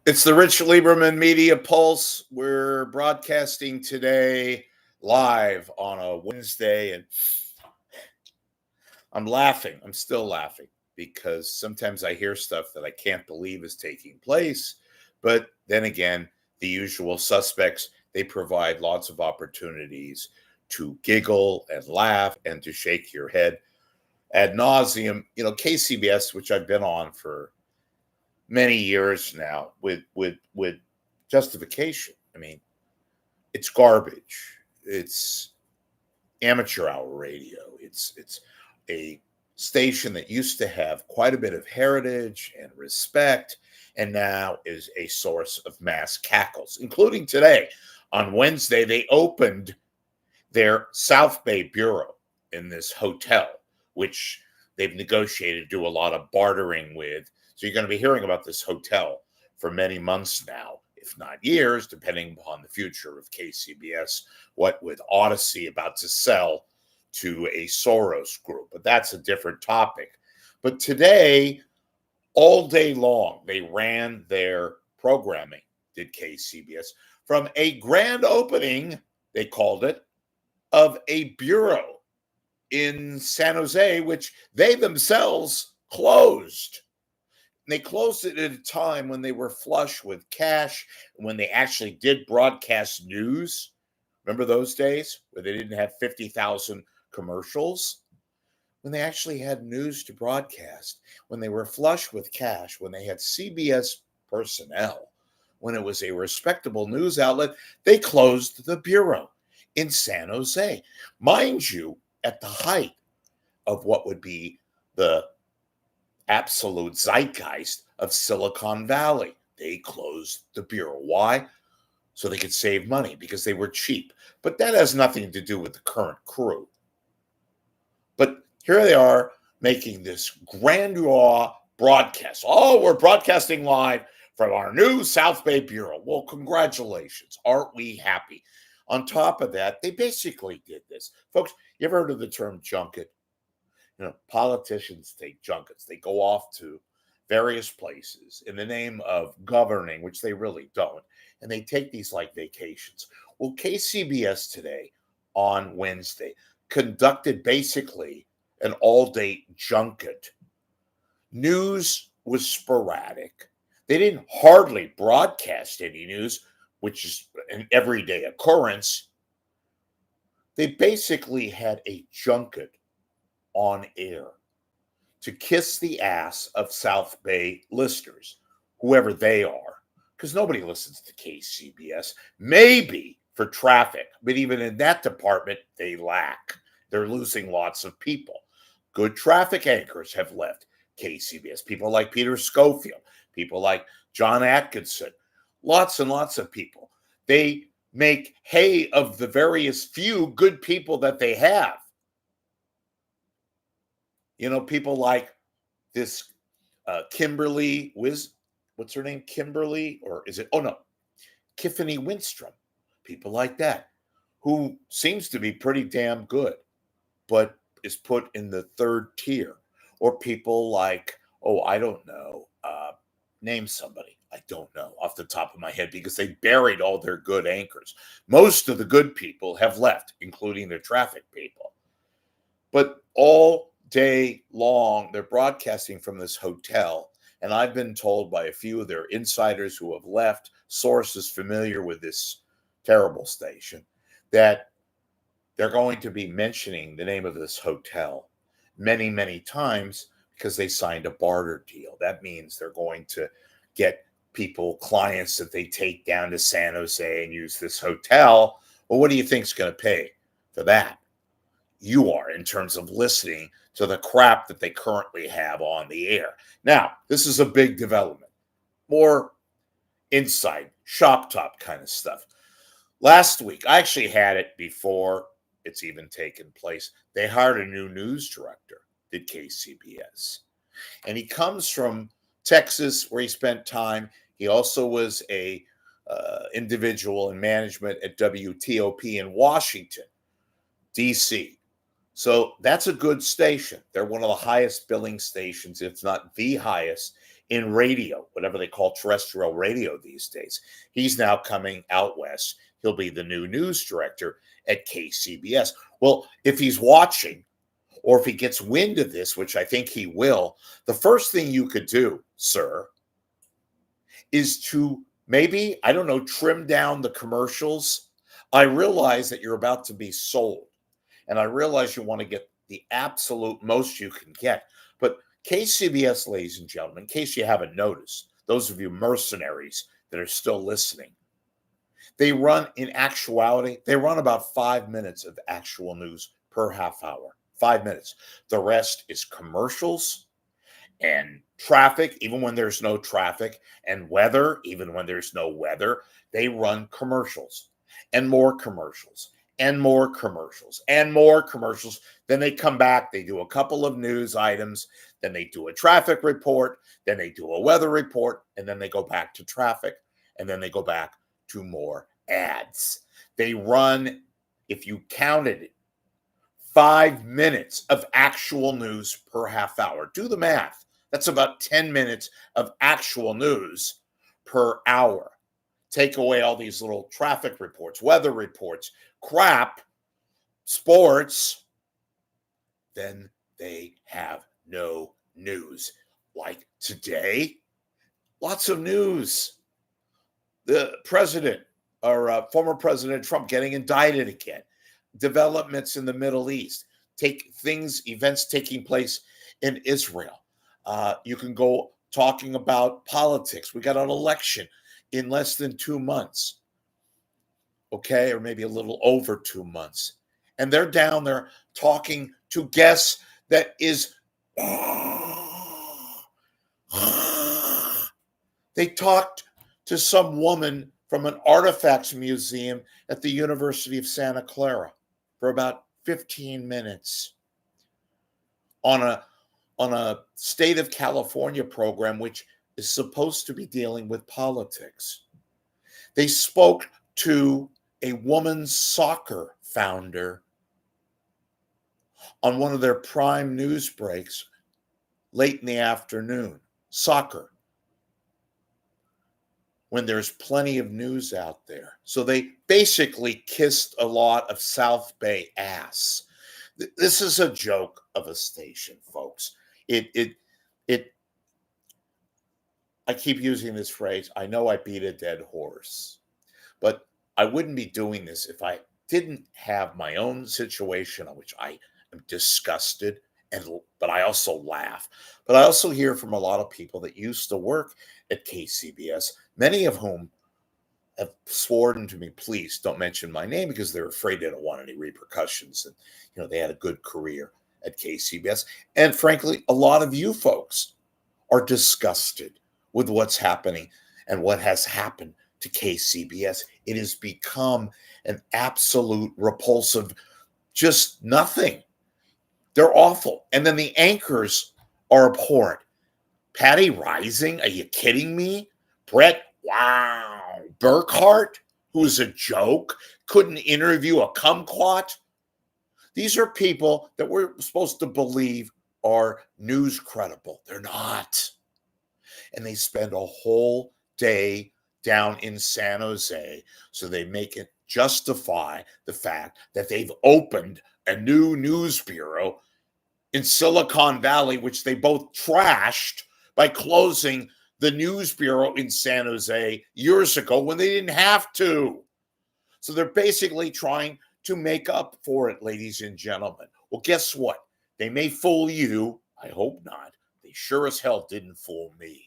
It's the Rich Lieberman Media Pulse. We're broadcasting today live on a Wednesday, and I'm laughing. I'm still laughing because sometimes I hear stuff that I can't believe is taking place. But then again, the usual suspects, they provide lots of opportunities to giggle and laugh and to shake your head ad nauseum. KCBS, which I've been on for many years now with justification. I mean, it's garbage. It's amateur hour radio. It's a station that used to have quite a bit of heritage and respect, and now is a source of mass cackles, including today. On Wednesday, they opened their South Bay bureau in this hotel, which they've negotiated to do a lot of bartering with. So you're going to be hearing about this hotel for many months now, if not years, depending upon the future of KCBS, what with Odyssey about to sell to a Soros group. But that's a different topic. But today, all day long, they ran their programming, did KCBS, from a grand opening, they called it, of a bureau in San Jose, which they themselves closed. And they closed it at a time when they were flush with cash, when they actually did broadcast news. Remember those days where they didn't have 50,000 commercials? When they actually had news to broadcast, when they were flush with cash, when they had CBS personnel, when it was a respectable news outlet, they closed the bureau in San Jose. Mind you, at the height of what would be the absolute zeitgeist of Silicon Valley. They closed the bureau. Why? So they could save money because they were cheap. But that has nothing to do with the current crew. But here they are making this grandeur broadcast. Oh, we're broadcasting live from our new South Bay bureau. Well, congratulations. Aren't we happy? On top of that, they basically did this. Folks, you ever heard of the term junket? Politicians take junkets. They go off to various places in the name of governing, which they really don't. And they take these like vacations. Well, KCBS today on Wednesday conducted basically an all-day junket. News was sporadic. They didn't hardly broadcast any news, which is an everyday occurrence. They basically had a junket on air to kiss the ass of South Bay listeners, whoever they are, because nobody listens to KCBS, maybe for traffic, but even in that department, they lack. They're losing lots of people. Good traffic anchors have left KCBS. People like Peter Schofield, people like John Atkinson, lots and lots of people. They make hay of the various few good people that they have. People like this Kimberly what's her name? Kimberly, or is it? Oh no, Tiffany Winstrom. People like that, who seems to be pretty damn good, but is put in the third tier. Or people like, I don't know, name somebody. I don't know off the top of my head because they buried all their good anchors. Most of the good people have left, including their traffic people. But all day long, they're broadcasting from this hotel. And I've been told by a few of their insiders who have left, sources familiar with this terrible station, that they're going to be mentioning the name of this hotel many, many times because they signed a barter deal. That means they're going to get clients that they take down to San Jose and use this hotel. Well, what do you think is going to pay for that? You are, in terms of listening to the crap that they currently have on the air. Now, this is a big development. More inside, shop top kind of stuff. Last week, I actually had it before it's even taken place. They hired a new news director at KCBS. And he comes from Texas, where he spent time. He also was a individual in management at WTOP in Washington, D.C. So that's a good station. They're one of the highest billing stations, if not the highest, in radio, whatever they call terrestrial radio these days. He's now coming out west. He'll be the new news director at KCBS. Well, if he's watching, or if he gets wind of this, which I think he will, the first thing you could do, sir, is to maybe, I don't know, trim down the commercials. I realize that you're about to be sold, and I realize you want to get the absolute most you can get. But KCBS, ladies and gentlemen, in case you haven't noticed, those of you mercenaries that are still listening, they run, in actuality, they run about 5 minutes of actual news per half hour. 5 minutes. The rest is commercials and traffic, even when there's no traffic, and weather, even when there's no weather. They run commercials and more commercials and more commercials and more commercials. Then they come back, they do a couple of news items, then they do a traffic report, then they do a weather report, and then they go back to traffic, and then they go back to more ads. They run, if you counted it, 5 minutes of actual news per half hour. Do the math. That's about 10 minutes of actual news per hour. Take away all these little traffic reports, weather reports, crap, sports, then they have no news. Like today, lots of news. The president, or former President Trump, getting indicted again. Developments in the Middle East, events taking place in Israel. You can go talking about politics. We got an election in less than 2 months, okay, or maybe a little over 2 months. And they're down there talking to guests that is, they talked to some woman from an artifacts museum at the University of Santa Clara for about 15 minutes on a state of California program, which is supposed to be dealing with politics. They spoke to a women's soccer founder on one of their prime news breaks late in the afternoon. Soccer, when there's plenty of news out there. So they basically kissed a lot of South Bay ass. This is a joke of a station, folks. I keep using this phrase. I know I beat a dead horse, but I wouldn't be doing this if I didn't have my own situation on which I am disgusted, but I also laugh. But I also hear from a lot of people that used to work at KCBS, many of whom have sworn to me, please don't mention my name, because they're afraid they don't want any repercussions. And, they had a good career at KCBS. And frankly, a lot of you folks are disgusted with what's happening and what has happened to KCBS. It has become an absolute repulsive, just nothing. They're awful. And then the anchors are abhorrent. Patty Rising, are you kidding me? Brett, wow. Burkhart, who's a joke, couldn't interview a kumquat. These are people that we're supposed to believe are news credible. They're not. And they spend a whole day down in San Jose, so they make it justify the fact that they've opened a new news bureau in Silicon Valley, which they both trashed by closing the news bureau in San Jose years ago when they didn't have to. So they're basically trying to make up for it, ladies and gentlemen. Well, guess what? They may fool you. I hope not. They sure as hell didn't fool me.